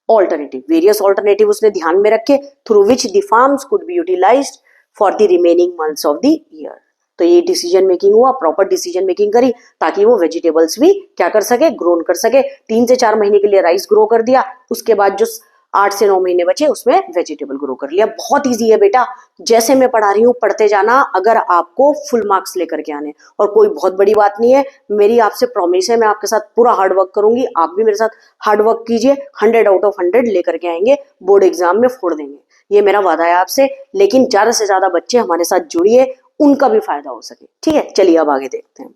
alternative उसने ध्यान में रखे, through which the farms could be utilised for the remaining months of the year. तो ये डिसीजन मेकिंग हुआ, प्रॉपर डिसीजन मेकिंग करी ताकि वो वेजिटेबल्स भी क्या कर सके, ग्रो कर सके। 3 से 4 महीने के लिए राइस ग्रो कर दिया, उसके बाद जो 8 से 9 महीने बचे उसमें वेजिटेबल ग्रो कर लिया। बहुत इजी है बेटा, जैसे मैं पढ़ा रही हूँ पढ़ते जाना, अगर आपको फुल मार्क्स लेकर के आने, और कोई बहुत बड़ी बात नहीं है, मेरी आपसे प्रॉमिस है, मैं आपके साथ पूरा हार्ड वर्क करूंगी, आप भी मेरे साथ हार्ड वर्क कीजिए, 100 आउट ऑफ 100 लेकर के आएंगे, बोर्ड एग्जाम में फोड़ देंगे, ये मेरा वादा है आपसे। लेकिन ज्यादा से ज्यादा बच्चे हमारे साथ जुड़िए, उनका भी फायदा हो सके, ठीक है। चलिए अब आगे देखते हैं।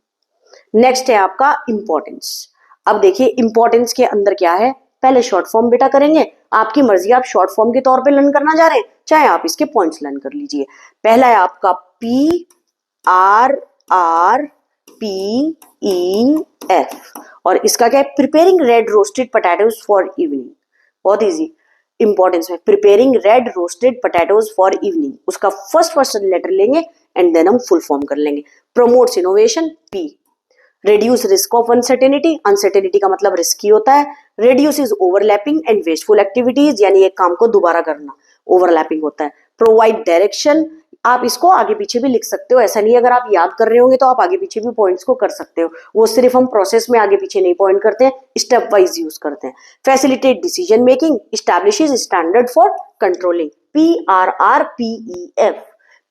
नेक्स्ट है आपका इंपॉर्टेंस। अब देखिए इंपॉर्टेंस के अंदर क्या है, पहले शॉर्ट फॉर्म बेटा करेंगे, आपकी मर्जी, आप शॉर्ट फॉर्म के तौर पे लर्न करना जा रहे हैं, चाहे आप इसके पॉइंट्स लर्न कर लीजिए। पहला है आपका PRRPEF, और इसका क्या है, preparing red roasted potatoes for evening. बहुत इजी, इंपॉर्टेंस में preparing red roasted potatoes for evening, उसका फर्स्ट लेटर लेंगे एंड देन हम फुल फॉर्म कर लेंगे। Promotes innovation, P। Reduce risk of uncertainty, uncertainty का मतलब रिस्की होता है। Reduce is overlapping and wasteful activities, यानी एक काम को दोबारा करना, ओवरलैपिंग होता है। प्रोवाइड डायरेक्शन, आप इसको आगे पीछे भी लिख सकते हो, ऐसा नहीं अगर आप याद कर रहे होंगे तो आप आगे पीछे भी पॉइंट्स को कर सकते हो, वो सिर्फ हम प्रोसेस में आगे पीछे नहीं पॉइंट करते हैं, स्टेप वाइज यूज करते हैं। Facilitate decision making, establishes standard for controlling, PRRPEF,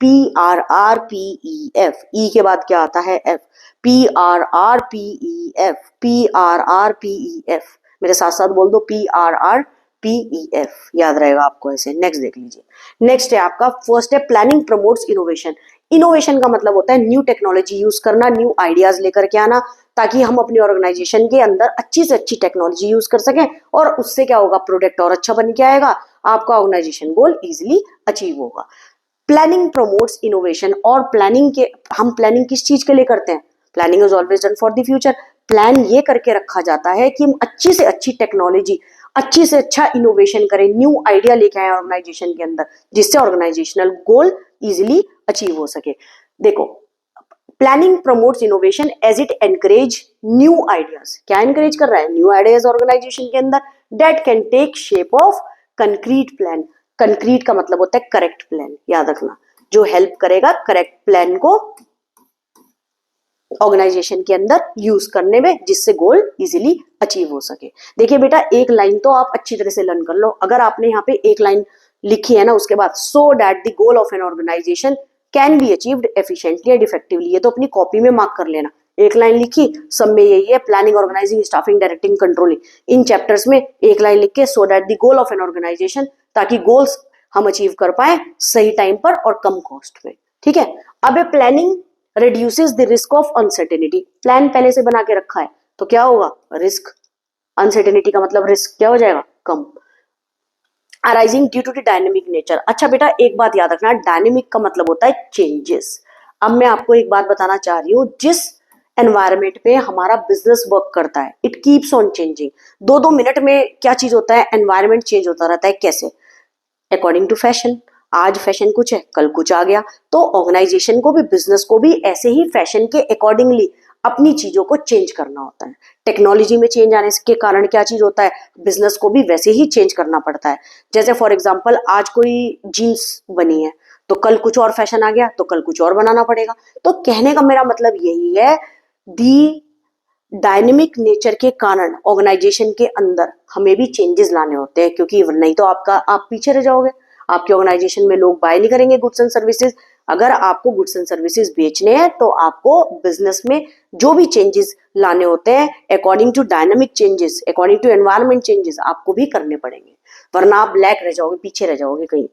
PRRPEF, E के बाद क्या आता है, F, PRRPEF, PRRPEF, मेरे साथ साथ बोल दो, PRRPEF, याद रहेगा आपको ऐसे। नेक्स्ट देख लीजिए, नेक्स्ट है आपका फर्स्ट है प्लानिंग प्रमोट्स इनोवेशन। इनोवेशन का मतलब होता है न्यू टेक्नोलॉजी यूज करना, न्यू आइडियाज लेकर के आना, ताकि हम अपनी ऑर्गेनाइजेशन के अंदर अच्छी से अच्छी टेक्नोलॉजी यूज कर सकें, और उससे क्या होगा, प्रोडक्ट और अच्छा बन के आएगा, आपका ऑर्गेनाइजेशन गोल इजिली अचीव होगा। प्लानिंग प्रमोट्स इनोवेशन, और प्लानिंग के, हम प्लानिंग किस चीज के लिए करते हैं, planning is always done for the future. Plan ये करके रखा जाता है कि हम अच्छी से अच्छी टेक्नोलॉजी, अच्छी से अच्छा इनोवेशन करें, न्यू आइडिया लेके आए ऑर्गेनाइजेशन के अंदर, जिससे ऑर्गेनाइजेशनल गोल इजिली अचीव हो सके। देखो, planning promotes innovation as it encourage new ideas, क्या एनकरेज कर रहा है, न्यू आइडियाज ऑर्गेनाइजेशन के अंदर, that can take shape of concrete plan, concrete का मतलब होता है करेक्ट प्लान, याद रखना, जो हेल्प करेगा करेक्ट प्लान को ऑर्गेनाइजेशन के अंदर यूज करने में, जिससे गोल इजीली अचीव हो सके। देखिए बेटा, एक लाइन तो आप अच्छी तरह से लर्न कर लो। अगर आपने यहाँ पे एक लाइन लिखी है ना, उसके बाद so that the goal of an organization can be achieved efficiently and effectively, ये तो अपनी कॉपी में मार्क कर लेना। एक लाइन लिखी, सब में यही है, planning, organising, staffing, directing, controlling. इन चैप्टर्स में एक लाइन लिख के so that the goal of an organization, ताकि गोल्स हम अचीव कर पाए सही टाइम पर और कम कॉस्ट में। ठीक है, अब ये planning reduces the risk of uncertainty, plan पहले से बना के रखा है तो क्या होगा, रिस्क, अनसर्टेनिटी का मतलब रिस्क क्या हो जाएगा, कम। Arising due to the dynamic nature, अच्छा बेटा एक बात याद रखना, डायनेमिक का मतलब होता है चेंजेस। अब मैं आपको एक बात बताना चाह रही हूँ, जिस एनवायरमेंट पे हमारा बिजनेस वर्क करता है, it keeps on changing. 2-2 minute में क्या चीज होता है, एनवायरमेंट चेंज होता रहता है। कैसे, अकॉर्डिंग टू फैशन, आज फैशन कुछ है, कल कुछ आ गया। तो ऑर्गेनाइजेशन को भी, बिजनेस को भी ऐसे ही फैशन के अकॉर्डिंगली अपनी चीजों को चेंज करना होता है। टेक्नोलॉजी में चेंज आने के कारण क्या चीज होता है, बिजनेस को भी वैसे ही चेंज करना पड़ता है। जैसे फॉर एग्जांपल, आज कोई जीन्स बनी है तो कल कुछ और फैशन आ गया तो कल कुछ और बनाना पड़ेगा। तो कहने का मेरा मतलब यही है, दी डायनेमिक नेचर के कारण ऑर्गेनाइजेशन के अंदर हमें भी चेंजेस लाने होते हैं, क्योंकि नहीं तो आप पीछे रह जाओगे। आपके ऑर्गेनाइजेशन में लोग बाय नहीं करेंगे गुड्स एंड सर्विसेज। अगर आपको गुड्स एंड सर्विसेज बेचने हैं तो आपको बिजनेस में जो भी चेंजेस लाने होते हैं, according to dynamic changes, according to environment changes, आपको भी करने पड़ेंगे, वरना आप ब्लैक रह जाओगे, पीछे रह जाओगे कहीं।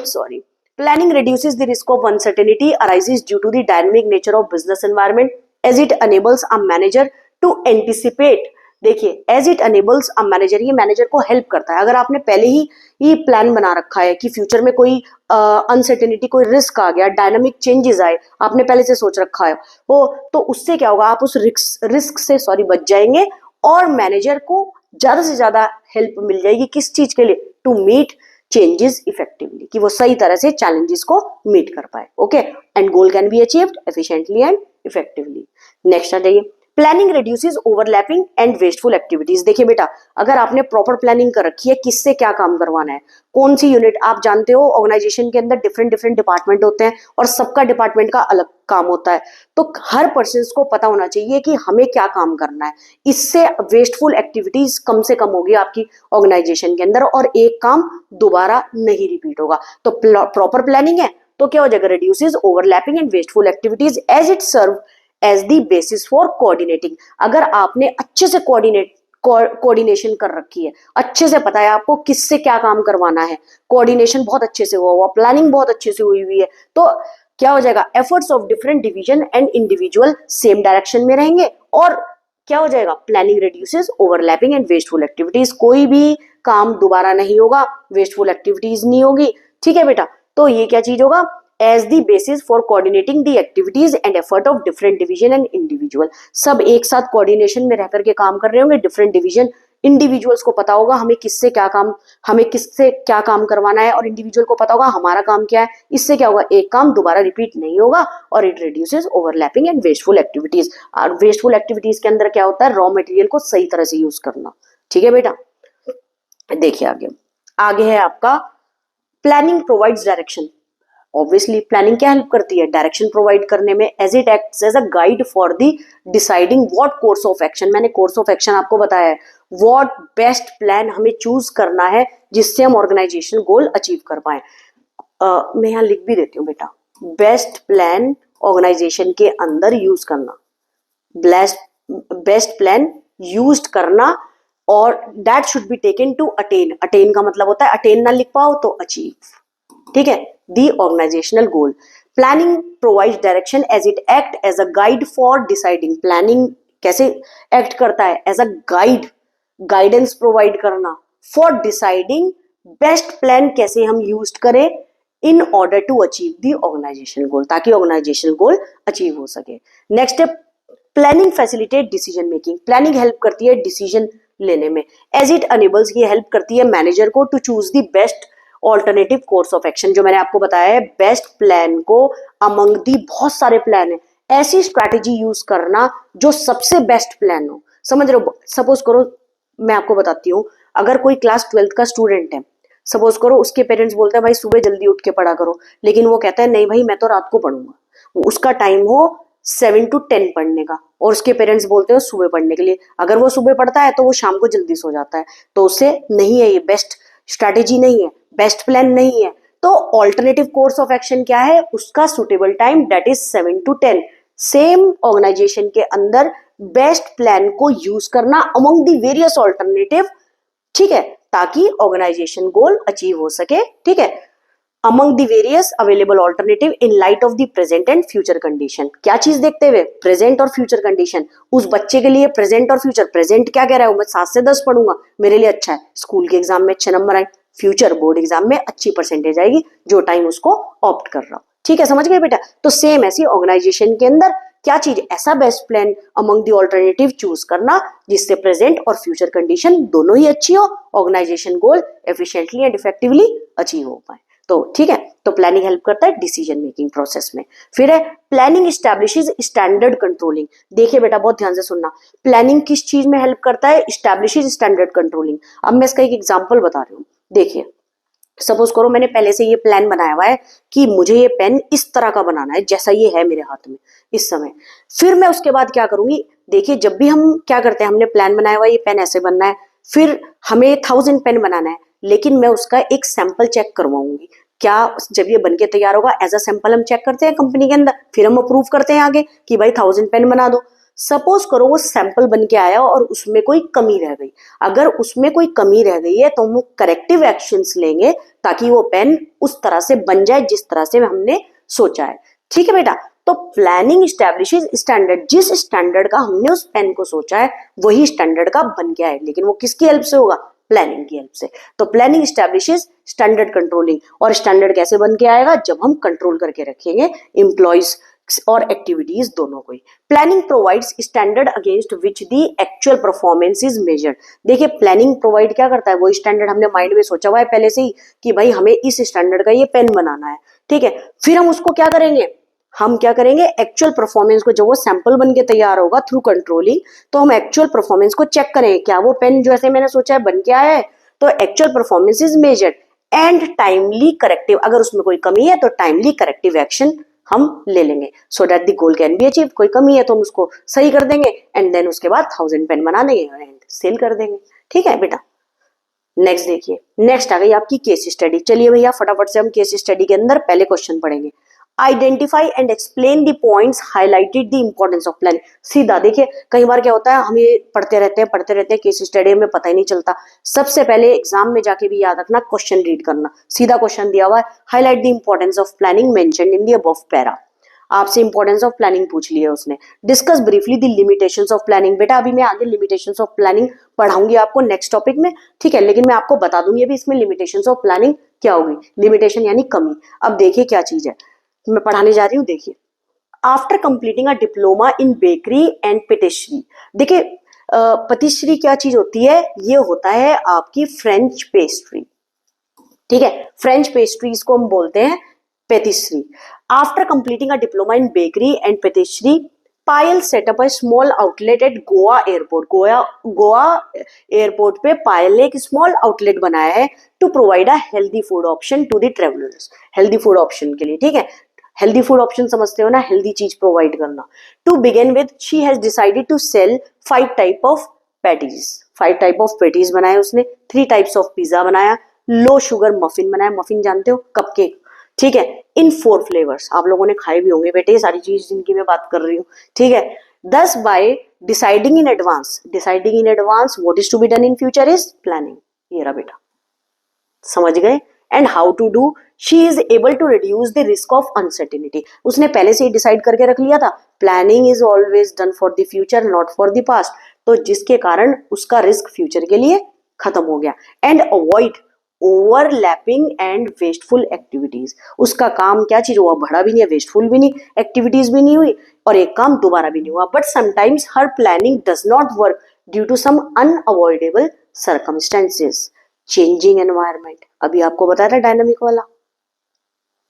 Sorry. Planning reduces the risk of uncertainty arises due to the dynamic nature of business environment as it enables a manager to anticipate। देखिए, as it enables a manager, ये मैनेजर को हेल्प करता है। अगर आपने पहले ही प्लान बना रखा है कि फ्यूचर में कोई अनसर्टेनिटी, कोई रिस्क आ गया, डायनामिक चेंजेस आए, आपने पहले से सोच रखा है वो, तो उससे क्या होगा, आप उस रिस्क से बच जाएंगे और मैनेजर को ज्यादा से ज्यादा हेल्प मिल जाएगी। किस चीज के लिए, टू मीट चेंजेस इफेक्टिवली, कि वो सही तरह से चैलेंजेस को मीट कर पाए। Okay, and goal can be achieved efficiently and effectively. Next आ जाइए, planning reduces overlapping and wasteful activities. देखिए बेटा, अगर आपने प्रॉपर प्लानिंग कर रखी है, किससे क्या काम करवाना है, कौन सी यूनिट, आप जानते हो ऑर्गेनाइजेशन के अंदर डिफरेंट डिफरेंट डिपार्टमेंट होते हैं और सबका डिपार्टमेंट का अलग काम होता है। तो हर पर्सन को पता होना चाहिए कि हमें क्या काम करना है। इससे वेस्टफुल एक्टिविटीज कम से कम होगी आपकी ऑर्गेनाइजेशन के अंदर और एक काम दोबारा नहीं रिपीट होगा। तो प्रॉपर प्लानिंग है तो क्या हो जाएगा, reduces overlapping and wasteful activities as it serve as the basis for coordinating. अगर आपने अच्छे से कोऑर्डिनेशन कर रखी है, अच्छे से पता है आपको किससे क्या काम करवाना है, कोऑर्डिनेशन बहुत अच्छे से हुआ, प्लानिंग बहुत अच्छे से हुई हुई है, तो क्या हो जाएगा, efforts of different division and individual same direction में रहेंगे और क्या हो जाएगा, planning reduces overlapping and wasteful activities. कोई भी काम दोबारा नहीं होगा, वेस्टफुल एक्टिविटीज नहीं होगी। ठीक है बेटा, तो ये क्या चीज होगा, as the basis for coordinating the activities and effort of different division and individual। सब एक साथ कोऑर्डिनेशन में रह करके काम कर रहे होंगे, डिफरेंट डिवीजन इंडिविजुअल्स को पता होगा हमें किससे क्या काम करवाना है और इंडिविजुअल को पता होगा हमारा काम क्या है। इससे क्या होगा, एक काम दोबारा रिपीट नहीं होगा और it reduces overlapping and wasteful activities. और वेस्टफुल एक्टिविटीज के अंदर क्या होता है, रॉ मटेरियल को सही तरह से यूज करना। ठीक है बेटा, देखिए आगे है आपका planning provides direction. Obviously planning क्या हेल्प करती है, डायरेक्शन प्रोवाइड करने में, as it acts as a guide for the deciding what course of action. मैंने कोर्स ऑफ एक्शन आपको बताया है, व्हाट बेस्ट प्लान हमें चूज करना है जिससे हम ऑर्गेनाइजेशन गोल अचीव कर पाए। मैं यहाँ लिख भी देती हूँ बेटा, बेस्ट प्लान ऑर्गेनाइजेशन के अंदर यूज करना, बेस्ट प्लान यूज करना और that should be taken to attain. Attain का मतलब होता है, अटेन ना लिख पाओ तो अचीव। ठीक है, the organizational goal. Planning provide direction as it act as a guide for deciding. Planning कैसे एक्ट करता है, as a guide, guidance provide करना, फॉर डिसाइडिंग बेस्ट प्लान कैसे हम यूज करें in order to achieve the organization goal, ताकि ऑर्गेनाइजेशन गोल अचीव हो सके। नेक्स्ट है planning facilitate decision making. Planning help करती है डिसीजन लेने में, एज इट अनेबल्स, ये हेल्प करती है मैनेजर को to choose the best alternative course of action. जो मैंने आपको बताया है, बेस्ट प्लान को अमंग दी बहुत सारे प्लान है, ऐसी स्ट्रैटेजी यूज करना जो सबसे बेस्ट प्लान हो। समझ रहे हो, सपोज करो मैं आपको बताती हूँ, अगर कोई क्लास 12th का स्टूडेंट है सपोज करो उसके पेरेंट्स बोलते हैं भाई सुबह जल्दी उठ के पढ़ा करो, लेकिन वो कहता है नहीं भाई मैं तो रात को पढ़ूंगा। उसका टाइम हो 7 to 10 पढ़ने का और उसके पेरेंट्स बोलते हैं सुबह पढ़ने के लिए। अगर वो सुबह पढ़ता है तो वो शाम को जल्दी सो जाता है, तो उससे नहीं है, ये बेस्ट स्ट्रैटेजी नहीं है, बेस्ट प्लान नहीं है। तो ऑल्टरनेटिव कोर्स ऑफ एक्शन क्या है, उसका suitable time that is 7 to 10। Same organization के अंदर बेस्ट प्लान को यूज करना अमंग द वेरियस ऑल्टरनेटिव, ठीक है, ताकि ऑर्गेनाइजेशन गोल अचीव हो सके। ठीक है, among the various available alternative in light of the present and future condition. क्या चीज देखते हुए, प्रेजेंट और फ्यूचर कंडीशन। उस बच्चे के लिए प्रेजेंट और फ्यूचर, प्रेजेंट क्या कह रहा है, मैं 7 से 10 पढ़ूंगा मेरे लिए अच्छा है, स्कूल के एग्जाम में अच्छे नंबर आए, फ्यूचर बोर्ड एग्जाम में अच्छी परसेंटेज आएगी, जो टाइम उसको ऑप्ट कर रहा हो। ठीक है, समझ गए बेटा। तो सेम ऐसी ऑर्गेनाइजेशन के अंदर क्या चीज, ऐसा best plan among the alternative choose करना जिससे प्रेजेंट और फ्यूचर कंडीशन दोनों ही अच्छी हो, organization goal efficiently and effectively achieve हो पाए। तो ठीक है, तो प्लानिंग हेल्प करता है डिसीजन मेकिंग प्रोसेस में। फिर है प्लानिंग एस्टैब्लिशेस स्टैंडर्ड कंट्रोलिंग। देखिए बेटा बहुत ध्यान से सुनना, प्लानिंग किस चीज में हेल्प करता है, एस्टैब्लिशेस स्टैंडर्ड कंट्रोलिंग। अब मैं इसका एक एग्जांपल बता रही हूँ। देखिए सपोज करो मैंने पहले से ये प्लान बनाया हुआ है कि मुझे ये पेन इस तरह का बनाना है जैसा ये है मेरे हाथ में इस समय। फिर मैं उसके बाद क्या करूंगी, देखिए जब भी हम क्या करते हैं, हमने प्लान बनाया हुआ है ये पेन ऐसे बनना है, फिर हमें 1000 पेन बनाना है, लेकिन मैं उसका एक सैंपल चेक करवाऊंगी। क्या जब ये बनके तैयार होगा एज अ सैंपल हम चेक करते हैं कंपनी के अंदर, फिर हम अप्रूव करते हैं आगे कि भाई 1000 पेन बना दो। सपोज करो वो सैंपल बन के आया और उसमें कोई कमी रह गई, अगर उसमें कोई कमी रह गई है तो हम करेक्टिव एक्शंस लेंगे ताकि वो पेन उस तरह से बन जाए जिस तरह से हमने सोचा है। ठीक है बेटा, तो प्लानिंग एस्टैब्लिशेस स्टैंडर्ड, जिस स्टैंडर्ड का हमने उस पेन को सोचा है वही स्टैंडर्ड का बन गया है, लेकिन वो किसकी हेल्प से होगा, प्लानिंग की हेल्प से। तो प्लानिंग एस्टैब्लिशेस स्टैंडर्ड कंट्रोलिंग, और स्टैंडर्ड कैसे बन के आएगा, जब हम कंट्रोल करके रखेंगे एम्प्लॉइज और एक्टिविटीज दोनों को ही। Planning provides standard against which the actual performance is measured. देखिए प्लानिंग प्रोवाइड क्या करता है, वो स्टैंडर्ड हमने माइंड में सोचा हुआ है पहले से ही कि भाई हमें इस स्टैंडर्ड का ये पेन बनाना है। ठीक है, फिर हम उसको क्या करेंगे, हम क्या करेंगे, एक्चुअल परफॉर्मेंस को, जब वो सैंपल बन के तैयार होगा थ्रू कंट्रोलिंग, तो हम एक्चुअल परफॉर्मेंस को चेक करेंगे, क्या वो पेन जैसे मैंने सोचा है बन के आया है। तो actual performance is measured and timely corrective, अगर उसमें कोई कमी है तो टाइमली करेक्टिव एक्शन हम ले लेंगे सो that the goal can be achieve. कोई कमी है तो हम उसको सही कर देंगे एंड देन उसके बाद 1000 पेन बना देंगे एंड सेल कर देंगे। ठीक है बेटा, नेक्स्ट देखिए, नेक्स्ट आ गई आपकी केस स्टडी। चलिए भैया फटाफट से हम केस स्टडी के अंदर पहले क्वेश्चन पढ़ेंगे। Identify and explain the points highlighted the importance of planning. सीधा देखिए कई बार क्या होता है, हम ये पढ़ते रहते हैं केस स्टडी में पता ही नहीं चलता। सबसे पहले एग्जाम में जाके भी याद रखना, क्वेश्चन रीड करना। सीधा क्वेश्चन दिया हुआ है, highlight the importance of planning mentioned in the above para. आपसे इंपॉर्टेंस ऑफ प्लानिंग पूछ लिया उसने। Discuss briefly the limitations of planning. बेटा अभी मैं आगे लिमिटेशंस ऑफ प्लानिंग पढ़ाऊंगी आपको नेक्स्ट टॉपिक में, ठीक है, लेकिन मैं आपको बता दूंगी अभी इसमें लिमिटेशंस ऑफ प्लानिंग क्या होगी। लिमिटेशन यानी कमी। अब देखिए क्या चीज है, मैं पढ़ाने जा रही हूँ। देखिए after completing a diploma in bakery and patisserie. देखिए पेटिस्ट्री क्या चीज होती है, ये होता है आपकी फ्रेंच पेस्ट्री। ठीक है, फ्रेंच पेस्ट्रीज को हम बोलते हैं patisserie. After completing a diploma in bakery and patisserie, Payal set up a small outlet at Goa airport. Goa airport पे पायल ने एक स्मॉल आउटलेट बनाया है to provide a healthy food option to the travellers. Healthy food option के लिए, ठीक है, हेल्दी फूड ऑप्शन समझते हो ना, हेल्दी चीज प्रोवाइड करना। To begin with she has decided to sell 5 type of patties. 5 type of patties बनाए उसने, 3 टाइप्स ऑफ पिज्जा बनाया, लो शुगर मफिन बनाया, मफिन जानते हो कपकेक, ठीक है, इन 4 फ्लेवर्स। आप लोगों ने खाए भी होंगे बेटे ये सारी चीज जिनकी मैं बात कर रही हूँ, ठीक है। Thus by deciding in advance, deciding in advance what is to be done in future is planning. ये रहा बेटा, समझ गए। And how to do, she is able to reduce the risk of uncertainty. उसने पहले से ही डिसाइड करके रख लिया था, planning is always done for the future not for the past, तो जिसके कारण उसका रिस्क फ्यूचर के लिए खत्म हो गया। And avoid overlapping and wasteful activities. उसका काम क्या चीज हुआ, बड़ा भी नहीं है, वेस्टफुल भी नहीं, एक्टिविटीज भी नहीं हुई और एक काम दोबारा भी नहीं हुआ। But sometimes her planning does not work due to some unavoidable circumstances, changing environment. अभी आपको बताया था डायनामिक वाला,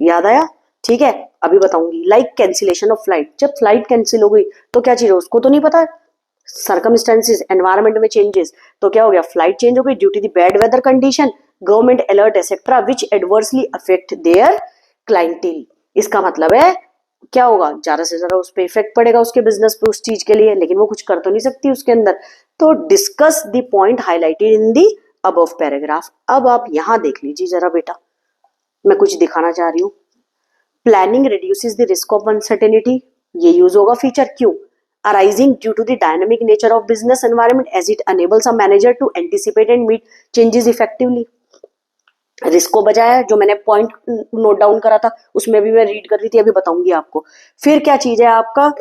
याद आया, ठीक है। अभी बताऊंगी, लाइक कैंसिलेशन ऑफ फ्लाइट। जब फ्लाइट कैंसिल हो गई तो क्या चीज है, उसको तो नहीं पता, सर्कमस्टेंसेस एनवायरमेंट में चेंजेस, तो क्या हो गया, फ्लाइट चेंज हो गई due to the bad weather condition, government alert etcetera which adversely affect their clientele. इसका मतलब है क्या होगा, ज्यादा से ज्यादा उस पर इफेक्ट पड़ेगा उसके बिजनेस पे उस चीज के लिए, लेकिन वो कुछ कर तो नहीं सकती उसके अंदर। तो discuss the point highlighted in the above paragraph. अब आप यहां देख लीजिए जरा बेटा, मैं कुछ दिखाना चाह रही हूँ। Planning reduces the risk of uncertainty, ये यूज होगा फीचर क्यों, arising due to the dynamic nature of business environment as it enables a manager to anticipate and meet changes effectively. Risk को बजाया, जो मैंने पॉइंट नोट डाउन करा था उसमें भी मैं रीड कर रही थी, अभी बताऊंगी आपको। फिर क्या चीज है आपका,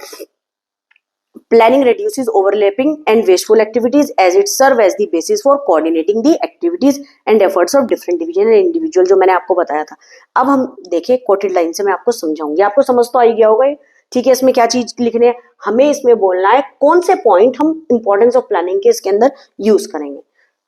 planning reduces overlapping and wasteful activities as it serve as the basis for coordinating the activities and efforts of different division and individual, जो मैंने आपको बताया था। अब हम देखें कोटेड लाइन से मैं आपको समझाऊंगी, आपको समझ तो आ ही गया होगा ये, ठीक है। इसमें क्या चीज लिखनी है, हमें इसमें बोलना है कौन से पॉइंट हम इंपॉर्टेंस ऑफ प्लानिंग के इसके अंदर यूज करेंगे।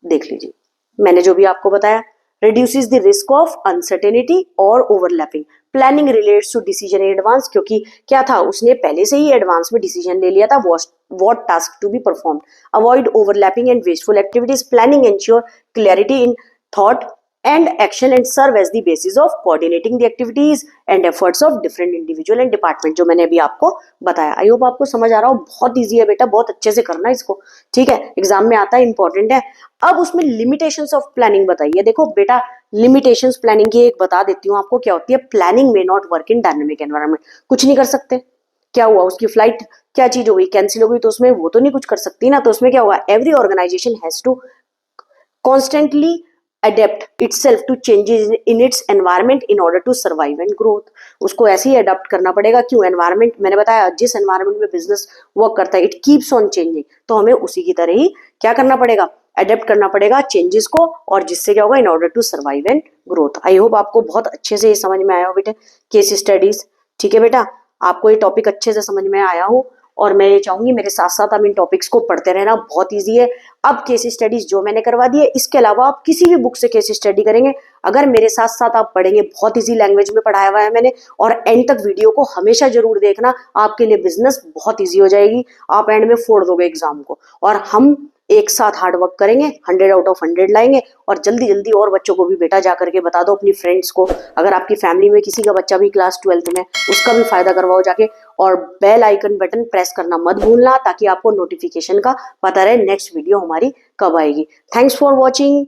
देख लीजिए मैंने जो भी आपको बताया, reduces the risk of uncertainty और overlapping। Planning relates to decision in advance, क्योंकि क्या था उसने पहले से ही एडवांस में डिसीजन ले लिया था what task to be perform. Avoid overlapping and wasteful activities, planning ensure clarity in thought and action and serve as the basis of coordinating the activities and efforts of different individual and department, जो मैंने अभी आपको बताया। आई होप आपको समझ आ रहा हो, बहुत इजी है बेटा, बहुत अच्छे से करना इसको, ठीक है, एग्जाम में आता है, इंपॉर्टेंट है। अब उसमें लिमिटेशंस ऑफ प्लानिंग बताइए। देखो बेटा लिमिटेशंस प्लानिंग की एक बता देती हूँ आपको क्या होती है। प्लानिंग में not work in dynamic environment, कुछ नहीं कर सकते। क्या हुआ, उसकी फ्लाइट क्या चीज हो गई, कैंसिल हो गई, तो उसमें वो तो नहीं कुछ कर सकती ना। तो उसमें क्या होगा, every organization has to constantly adapt itself to changes in its environment in order to survive and growth। उसको ऐसे ही अडेप्ट करना पड़ेगा। क्यों, एनवायरमेंट मैंने बताया जिस एनवायरमेंट में बिजनेस वर्क करता है इट कीप्स ऑन चेंजिंग, तो हमें उसी की तरह ही क्या करना पड़ेगा, अडेप्ट करना पड़ेगा चेंजेस को, और जिससे क्या होगा, in order to survive and growth. I hope आपको बहुत अच्छे से ये समझ में आया हो बेटे, केस स्टडीज, ठीक है बेटा, आपको ये टॉपिक अच्छे से समझ में आया हो, और मैं ये चाहूंगी मेरे साथ साथ आप इन टॉपिक्स को पढ़ते रहना, बहुत इजी है। अब केस स्टडीज जो मैंने करवा दी है, इसके अलावा आप किसी भी बुक से केस स्टडी करेंगे, अगर मेरे साथ साथ आप पढ़ेंगे, बहुत इजी लैंग्वेज में पढ़ाया हुआ है मैंने, और एंड तक वीडियो को हमेशा जरूर देखना, आपके लिए बिजनेस बहुत ईजी हो जाएगी, आप एंड में फोड़ दोगे एग्जाम को। और हम एक साथ हार्ड वर्क करेंगे, 100 आउट ऑफ 100 लाएंगे, और जल्दी जल्दी और बच्चों को भी बेटा जा करके बता दो, अपनी फ्रेंड्स को, अगर आपकी फैमिली में किसी का बच्चा भी क्लास 12th में, उसका भी फायदा करवाओ जाके। और बेल आइकन बटन प्रेस करना मत भूलना, ताकि आपको नोटिफिकेशन का पता रहे नेक्स्ट वीडियो हमारी कब आएगी। Thanks for watching.